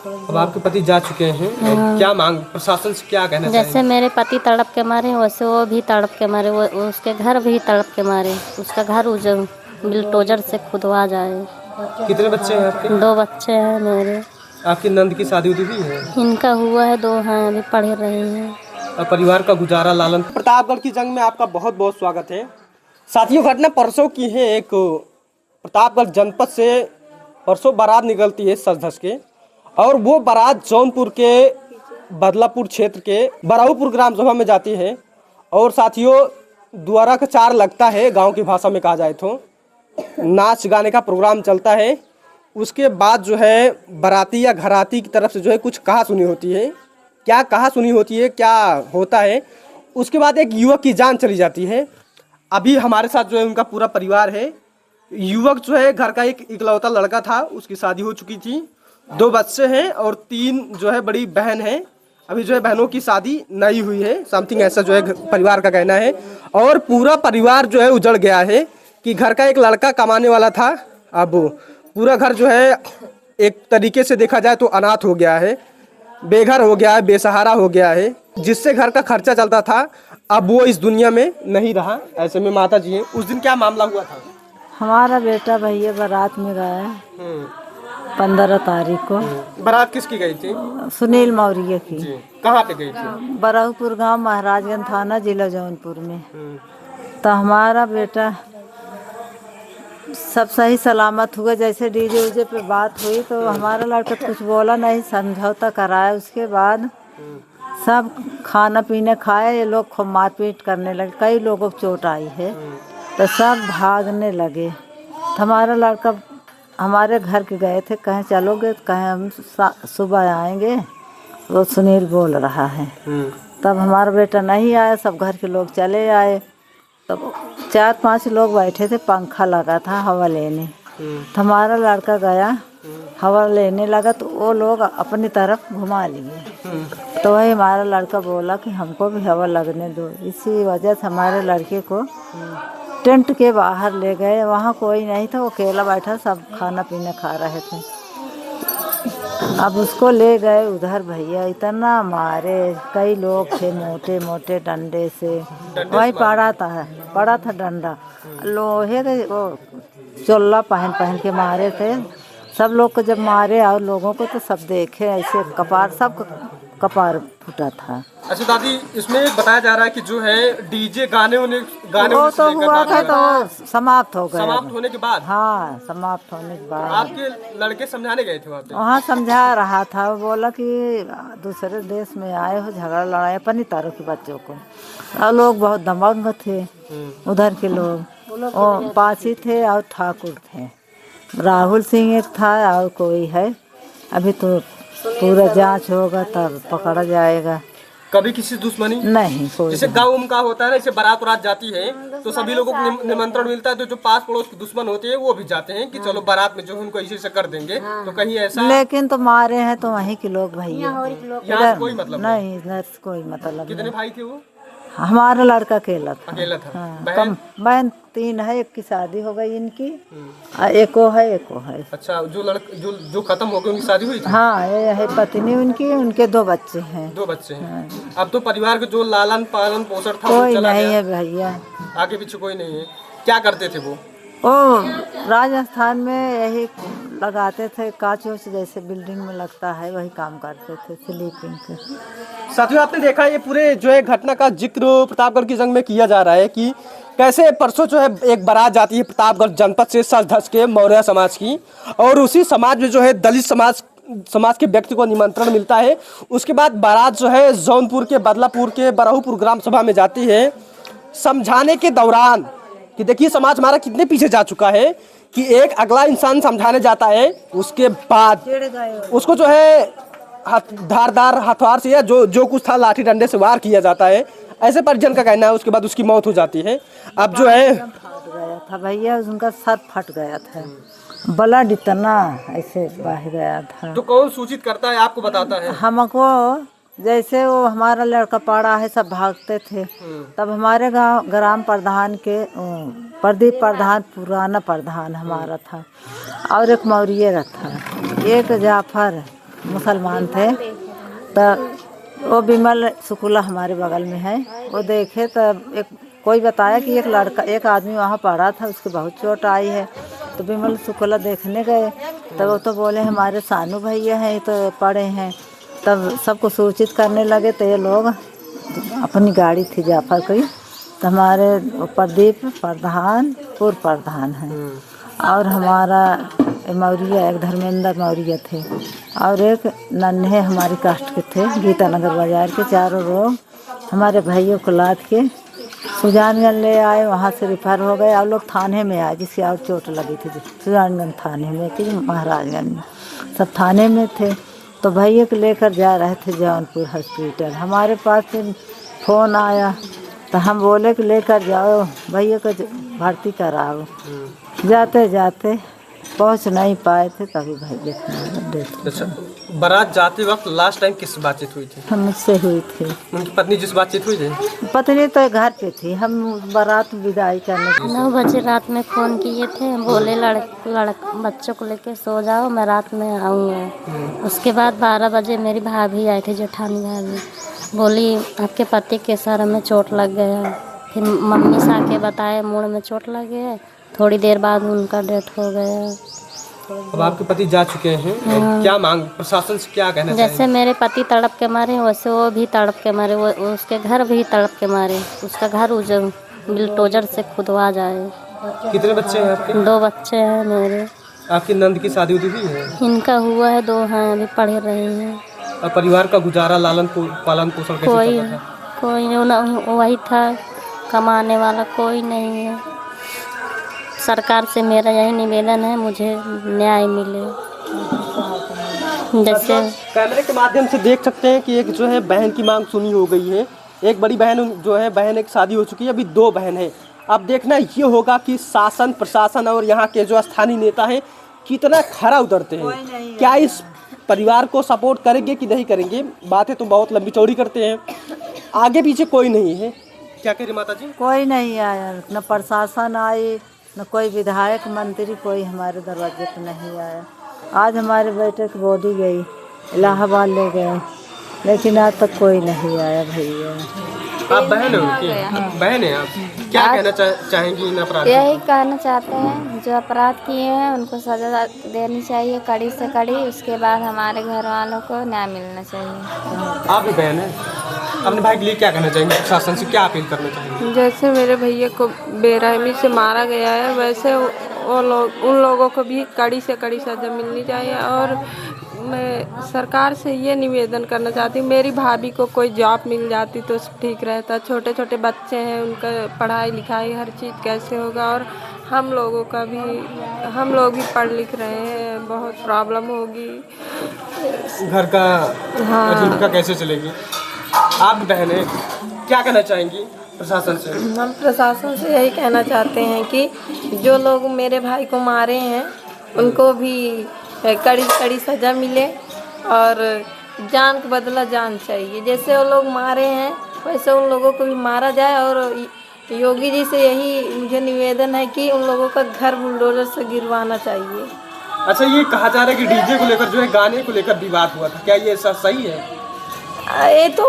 अब आपके पति जा चुके हैं, क्या मांग प्रशासन से क्या कहना जैसे चाहिए? मेरे पति तड़प के मारे वैसे वो भी तड़प के मारे, वो उसके घर भी तड़प के मारे, उसका घर उजड़ बिल्डोजर से खुदवा जाए। कितने बच्चे हैं आपके? 2 बच्चे हैं मेरे। आपकी नंद की शादी हुई है? इनका हुआ है, 2 हैं, अभी पढ़ रहे हैं। और परिवार का गुजारा लालन। प्रतापगढ़ की जंग में आपका बहुत बहुत स्वागत है साथियों। घटना परसों की है। एक प्रतापगढ़ जनपद से परसों बारात निकलती है सज धज के, और वो बारात जौनपुर के बदलापुर क्षेत्र के बराऊपुर ग्राम सभा में जाती है। और साथियों द्वारा का चार लगता है, गांव की भाषा में कहा जाए तो नाच गाने का प्रोग्राम चलता है। उसके बाद जो है बाराती या घराती की तरफ से जो है कुछ कहा सुनी होती है। क्या कहा सुनी होती है, क्या होता है, उसके बाद एक युवक की जान चली जाती है। अभी हमारे साथ जो है उनका पूरा परिवार है। युवक जो है घर का एक इकलौता लड़का था, उसकी शादी हो चुकी थी, 2 बच्चे हैं और 3 जो है बड़ी बहन है। अभी जो है बहनों की शादी नहीं हुई है, समथिंग ऐसा जो है परिवार का कहना है। और पूरा परिवार जो है उजड़ गया है कि घर का एक लड़का कमाने वाला था, अब पूरा घर जो है एक तरीके से देखा जाए तो अनाथ हो गया है, बेघर हो गया है, बेसहारा हो गया है। जिससे घर का खर्चा चलता था अब वो इस दुनिया में नहीं रहा। ऐसे में माता जी हैं, उस दिन क्या मामला हुआ था? हमारा बेटा भैया बारात में गया 15 तारीख को। बारात किसकी गई थी? सुनील मौर्य की। कहाँ पे गई थी? बराऊपुर गांव, महाराजगंज थाना, जिला जौनपुर में। तो हमारा बेटा सब सही सलामत हुआ। जैसे डीजे उजे पे बात हुई तो हमारा लड़का कुछ बोला नहीं, समझौता कराया। उसके बाद सब खाना पीने खाए, ये लोग खूब मारपीट करने लगे, कई लोगों को चोट आई है। तो सब भागने लगे। तो हमारा लड़का हमारे घर के गए थे, कहें चलोगे, तो कहें हम सुबह आएंगे। वो सुनील बोल रहा है। तब हमारा बेटा नहीं आया, सब घर के लोग चले आए। तब 4-5 लोग बैठे थे, पंखा लगा था हवा लेने। तो हमारा लड़का गया, हवा लेने लगा तो वो लोग अपनी तरफ घुमा लिए। तो वही हमारा लड़का बोला कि हमको भी हवा लगने दो। इसी वजह से हमारे लड़के को टेंट के बाहर ले गए। वहाँ कोई नहीं था, वो अकेला बैठा, सब खाना पीना खा रहे थे। अब उसको ले गए उधर, भैया इतना मारे, कई लोग थे, मोटे मोटे डंडे से। वही पड़ा था डंडा, लोहे के वो चोल्ला पहन के मारे थे। सब लोग को जब मारे और लोगों को तो सब देखे, ऐसे कपार, सब कपार फूटा था। अच्छा दादी, इसमें बताया जा रहा है कि जो है डीजे गाने वो तो हुआ था तो समाप्त हो गया। समाप्त होने के बाद? हाँ, समाप्त होने के बाद आपके लड़के समझाने गए थे वहाँ पे? वहाँ समझा रहा था। वो बोला कि दूसरे देश में आए हो, झगड़ा लड़ाई अपनी तारों के बच्चों को। और लोग बहुत दमंग थे उधर के लोग। वो पासी थे और ठाकुर थे, राहुल सिंह एक था और कोई है। अभी तो पूरा जांच होगा तब पकड़ा जाएगा। कभी किसी दुश्मनी नहीं कोई। जैसे गाँव का होता है ना, जैसे बारात उरात जाती है तो सभी लोगों को निमंत्रण मिलता है, तो जो पास पड़ोस के दुश्मन होते हैं वो भी जाते हैं कि चलो बारात में जो उनको ऐसे कर देंगे। तो कहीं ऐसा? लेकिन तो मारे हैं तो वहीं के लोग भैया, यहाँ कोई मतलब नहीं, इधर कोई मतलब। कितने भाई थे वो? हमारा लड़का अकेला था। हाँ, बहन 3 है, एक की शादी हो गई इनकी, एको है। अच्छा, जो खत्म हो गए उनकी शादी हुई थी? हाँ, ये है पत्नी उनकी, उनके 2 बच्चे हैं। 2 बच्चे हैं। अब तो परिवार के जो लालन पालन पोषण था कोई नहीं है भैया, आगे पीछे कोई नहीं है। क्या करते थे वो? राजस्थान में यही लगाते थे, कांच जैसे बिल्डिंग में लगता है, वही काम करते थे, स्लीपिंग के। साथियों आपने देखा ये पूरे जो है घटना का जिक्र प्रतापगढ़ की जंग में किया जा रहा है कि कैसे परसों जो है एक बारात जाती है प्रतापगढ़ जनपद से सज धज के मौर्य समाज की, और उसी समाज में जो है दलित समाज के व्यक्ति को निमंत्रण मिलता है। उसके बाद बारात जो है जौनपुर के बदलापुर के बराऊपुर ग्राम सभा में जाती है। समझाने के दौरान कि देखिए समाज हमारा कितने पीछे जा चुका है कि एक अगला इंसान समझाने जाता है, उसके बाद उसको जो है धारदार हथियार से या जो कुछ था लाठी डंडे से वार किया जाता है, ऐसे परिजन का कहना है। उसके बाद उसकी मौत हो जाती है। अब जो है फट गया था भैया, उनका सर फट गया था, ब्लड इतना ऐसे बह गया था। तो कौन सूचित करता है, आपको बताता है? हमको जैसे वो हमारा लड़का पड़ा है, सब भागते थे। तब हमारे गांव ग्राम प्रधान के प्रदीप प्रधान, पुराना प्रधान हमारा था, और एक मौर्य था, एक जाफर मुसलमान थे। तो वो बिमल शुक्ला हमारे बगल में है, वो देखे तो एक कोई बताया कि एक आदमी वहाँ पड़ा था, उसके बहुत चोट आई है। तो बिमल शुक्ला देखने गए, तब वो तो बोले हमारे सानू भैया हैं तो पड़े हैं। तब सबको सूचित करने लगे, तो ये लोग अपनी गाड़ी थी जाफर की, तो हमारे प्रदीप प्रधान पूर्व प्रधान हैं, और हमारा मौर्य एक धर्मेंद्र मौर्य थे, और एक नन्हे हमारी कास्ट के थे गीतानगर बाजार के। चारों लोग हमारे भाइयों को लाद के सुजानगंज ले आए, वहाँ से रिफर हो गए। और लोग थाने में आए, जिसकी और चोट लगी थी सुजानगंज थाने में थी, महाराजगंज में, सब थाने में थे। तो भैया को लेकर जा रहे थे जौनपुर हॉस्पिटल। हमारे पास फिर फ़ोन आया, तो हम बोले कि लेकर जाओ भैया को भर्ती कराओ। जाते जाते पहुंच नहीं पाए थे, तभी भैया की डेथ। अच्छा, बारात जाते वक्त लास्ट टाइम किस बातचीत हुई थी? हम मुझसे हुई थी। उनकी पत्नी जिस बातचीत हुई थी? पत्नी तो घर पे थी, हम बारात विदाई करने 9 बजे रात में फ़ोन किए थे, बोले बच्चों को लेके सो जाओ, मैं रात में आऊँगा। उसके बाद 12 बजे मेरी भाभी आई थी, जेठानी भाभी, बोली आपके पति के सर में चोट लग गया। फिर मम्मी से आके बताए मूड में चोट लग गया। थोड़ी देर बाद उनका डेथ हो गया। अब आपके पति जा चुके हैं, क्या मांग प्रशासन से क्या कहना चाहिए? जैसे मेरे पति तड़प के मारे, वैसे वो भी तड़प के मारे, वो उसके घर भी तड़प के मारे, उसका घर बिल्डोजर से खुदवा जाए। कितने बच्चे हैं आपके? 2 बच्चे हैं मेरे। आपकी नंद की शादी हुई है? इनका हुआ है, 2 हैं, अभी पढ़ रहे हैं। और परिवार का गुजारा पालन पोषण कैसे कोई चलता था? कोई नहीं, वही था कमाने वाला, कोई नहीं है। सरकार से मेरा यही निवेदन है, मुझे न्याय मिले। जैसे कैमरे के माध्यम से देख सकते हैं कि एक जो है बहन की मांग सुनी हो गई है। एक बड़ी बहन जो है, बहन एक शादी हो चुकी है, अभी 2 बहन है। अब देखना ये होगा कि शासन प्रशासन और यहाँ के जो स्थानीय नेता हैं कितना खरा उतरते हैं। क्या इस परिवार को सपोर्ट करेंगे कि नहीं करेंगे? बातें तो बहुत लंबी चौड़ी करते हैं, आगे पीछे कोई नहीं है। क्या कह रही माता जी? कोई नहीं आया, न प्रशासन आई, न कोई विधायक मंत्री, कोई हमारे दरवाजे पर नहीं आया। आज हमारे बेटे की बॉडी गई, इलाहाबाद ले गए, लेकिन आज तक कोई नहीं आया भैया। आप बहन हो कि? बहन है आप? क्या कहना चाहेंगी इन अपराध? यही कहना चाहते हैं, जो अपराध किए हैं उनको सजा देनी चाहिए, कड़ी से कड़ी। उसके बाद हमारे घर वालों को न्याय मिलना चाहिए। आप भी बहन है, अपने भाई के लिए क्या कहना चाहेंगे? प्रशासन से क्या अपील करना चाहेंगे? जैसे मेरे भैया को बेरहमी से मारा गया है, वैसे उन लोगों को भी कड़ी से कड़ी सजा मिलनी चाहिए। और मैं सरकार से ये निवेदन करना चाहती हूँ, मेरी भाभी को कोई जॉब मिल जाती तो ठीक रहता। छोटे छोटे बच्चे हैं, उनका पढ़ाई लिखाई हर चीज़ कैसे होगा। और हम लोग भी पढ़ लिख रहे हैं, बहुत प्रॉब्लम होगी, घर का आजीविका कैसे चलेगी? आप भी बहन है, क्या कहना चाहेंगी प्रशासन से? हम प्रशासन से यही कहना चाहते हैं कि जो लोग मेरे भाई को मारे हैं उनको भी कड़ी कड़ी सज़ा मिले, और जान का बदला जान चाहिए। जैसे वो लोग मारे हैं वैसे उन लोगों को भी मारा जाए। और योगी जी से यही मुझे निवेदन है कि उन लोगों का घर बुलडोजर से गिरवाना चाहिए। अच्छा, ये कहा जा रहा है कि डीजे को लेकर जो है, गाने को लेकर विवाद हुआ था, क्या ये सही है? ये तो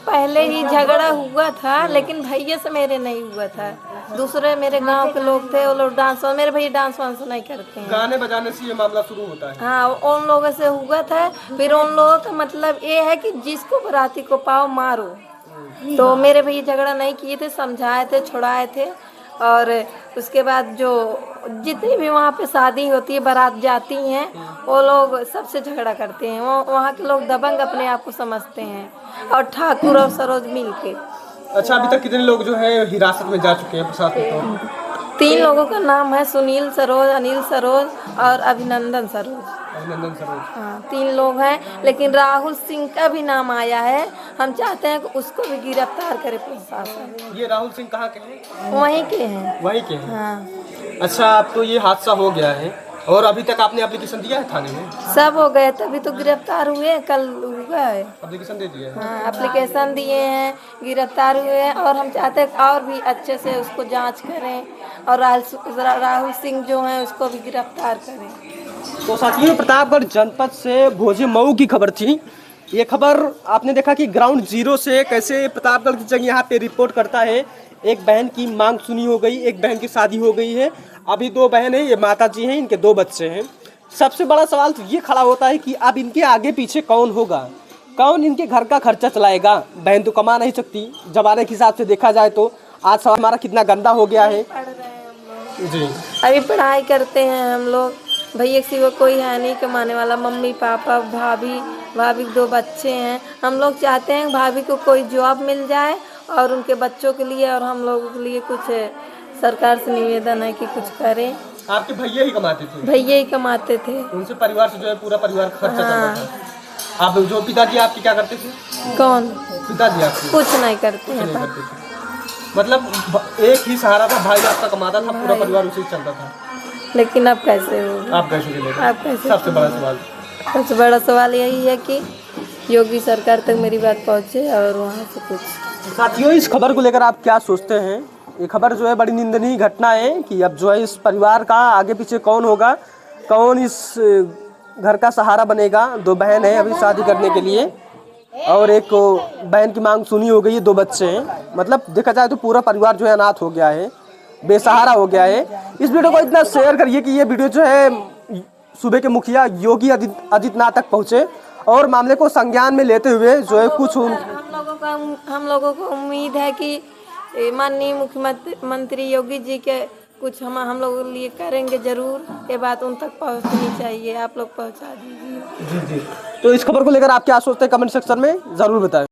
पहले ही झगड़ा हुआ था, लेकिन भैया से मेरे नहीं हुआ था। दूसरे मेरे गांव के लोग थे, वो लोग डांस, मेरे भैया डांस वांस नहीं करते हैं। गाने बजाने से ये मामला शुरू होता है? हाँ, उन लोगों से हुआ था। फिर उन लोगों का मतलब ये है कि जिसको बराती को पाओ मारो। तो मेरे भैया झगड़ा नहीं किए थे, समझाए थे, छुड़ाए थे। और उसके बाद जो जितनी भी वहाँ पे शादी होती है, बारात जाती हैं, वो लोग सबसे झगड़ा करते हैं। वहाँ के लोग दबंग अपने आप को समझते हैं, और ठाकुर और सरोज मिल के। अच्छा, अभी तक कितने लोग जो है हिरासत में जा चुके हैं प्रशासन? 3 लोगों का नाम है, सुनील सरोज, अनिल सरोज और अभिनंदन सरोज। हाँ, 3 लोग हैं, लेकिन राहुल सिंह का भी नाम आया है। हम चाहते हैं कि उसको भी गिरफ्तार करे प्रशासन। ये राहुल सिंह कहाँ के हैं? वहीं के हैं। वहीं के हैं? हाँ। अच्छा, अब तो ये हादसा हो गया है, और अभी तक आपने एप्लीकेशन दिया है थाने में? सब हो गए, तभी तो गिरफ्तार हुए, कल हुआ है। एप्लीकेशन दे दिया है? हाँ, एप्लीकेशन दिए हैं, गिरफ्तार हुए हैं। और हम चाहते हैं और भी अच्छे से उसको जांच करें, और राहुल सिंह जो हैं उसको भी गिरफ्तार करें। तो साथियों, प्रतापगढ़ जनपद से भोजे मऊ की खबर थी। ये खबर आपने देखा कि ग्राउंड जीरो से कैसे प्रतापगढ़ की जंग यहाँ पे रिपोर्ट करता है। एक बहन की मांग सुनी हो गई, एक बहन की शादी हो गई है, अभी 2 बहन है, ये माता जी हैं, इनके 2 बच्चे हैं। सबसे बड़ा सवाल तो ये खड़ा होता है कि अब इनके आगे पीछे कौन होगा, कौन इनके घर का खर्चा चलाएगा। बहन तो कमा नहीं सकती, जमाने के हिसाब से देखा जाए तो आज सवाल हमारा कितना गंदा हो गया है। जी, अभी पढ़ाई करते हैं हम लोग, भैया के सिवा कोई है नहीं कमाने वाला, मम्मी पापा भाभी के 2 बच्चे हैं। हम लोग चाहते हैं भाभी को कोई जॉब मिल जाए और उनके बच्चों के लिए और हम लोगों के लिए कुछ सरकार से निवेदन है कि कुछ करें। आपके भैया ही कमाते थे? भैया ही कमाते थे, उनसे परिवार से जो है पूरा परिवार खर्चा चलता था। आप जो पिताजी आपके क्या करते थे? कौन? पिताजी आपके कुछ नहीं करते हैं। नहीं करते थे। मतलब एक ही सहारा था, भाई आपका कमाता था, पूरा परिवार उसे ही चलता था। लेकिन अब कैसे होगा? आप कैसे चलेगा? आप कैसे? सबसे बड़ा सवाल, सबसे बड़ा सवाल यही है कि योगी सरकार तक मेरी बात पहुंचे और वहाँ से कुछ। साथियों, इस खबर को लेकर आप क्या सोचते हैं? ये खबर जो है बड़ी निंदनीय घटना है कि अब जो है इस परिवार का आगे पीछे कौन होगा, कौन इस घर का सहारा बनेगा। 2 बहन है अभी शादी करने के लिए और एक बहन की मांग सुनी हो गई है, 2 बच्चे हैं। मतलब देखा जाए तो पूरा परिवार जो है अनाथ हो गया है, बेसहारा हो गया है। इस वीडियो को इतना शेयर करिए कि ये वीडियो जो है सूबे के मुखिया योगी आदित्यनाथ तक पहुँचे और मामले को संज्ञान में लेते हुए जो है कुछ हम लोगों को उम्मीद है कि माननीय मुख्यमंत्री योगी जी के कुछ हम लोगों के लिए करेंगे जरूर। ये बात उन तक पहुंचनी चाहिए, आप लोग पहुंचा दीजिए। जी। तो इस खबर को लेकर आप क्या सोचते हैं कमेंट सेक्शन में जरूर बताएं।